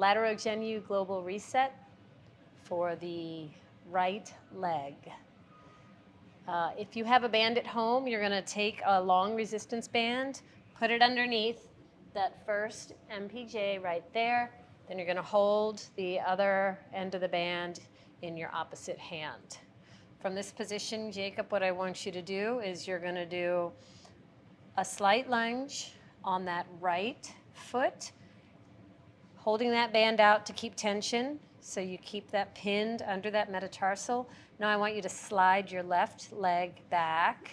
Latero-Genu global reset for the right leg. If you have a band at home, you're going to take a long resistance band, put it underneath that first MPJ right there. Then you're going to hold the other end of the band in your opposite hand. From this position, Jacob, what I want you to do is you're going to do a slight lunge on that right foot, holding that band out to keep tension. So you keep that pinned under that metatarsal. Now I want you to slide your left leg back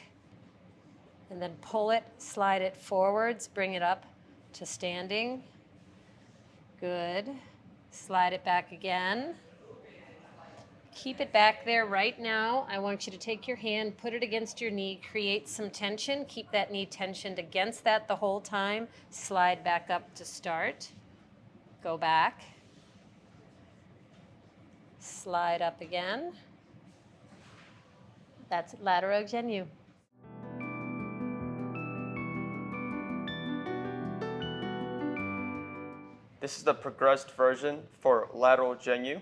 and then pull it, slide it forwards, bring it up to standing. Good. Slide it back again. Keep it back there right now. I want you to take your hand, put it against your knee, create some tension. Keep that knee tensioned against that the whole time. Slide back up to start. Go back. Slide up again. That's Latero-Genu. This is the progressed version for Latero-Genu.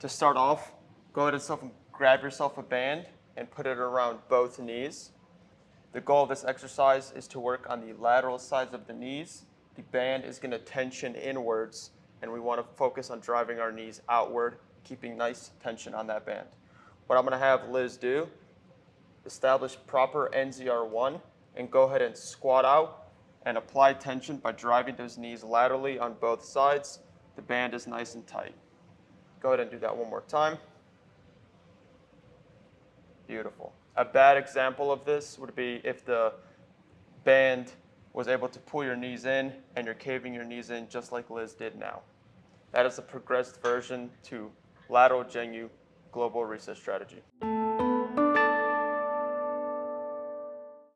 To start off, go ahead and grab yourself a band and put it around both knees. The goal of this exercise is to work on the lateral sides of the knees. The band is going to tension inwards, and we want to focus on driving our knees outward, keeping nice tension on that band. What I'm going to have Liz do, establish proper NZR1, and go ahead and squat out and apply tension by driving those knees laterally on both sides. The band is nice and tight. Go ahead and do that one more time. Beautiful. A bad example of this would be if the band was able to pull your knees in and you're caving your knees in just like Liz did now. That is a progressed version to Latero-Genu global reset strategy.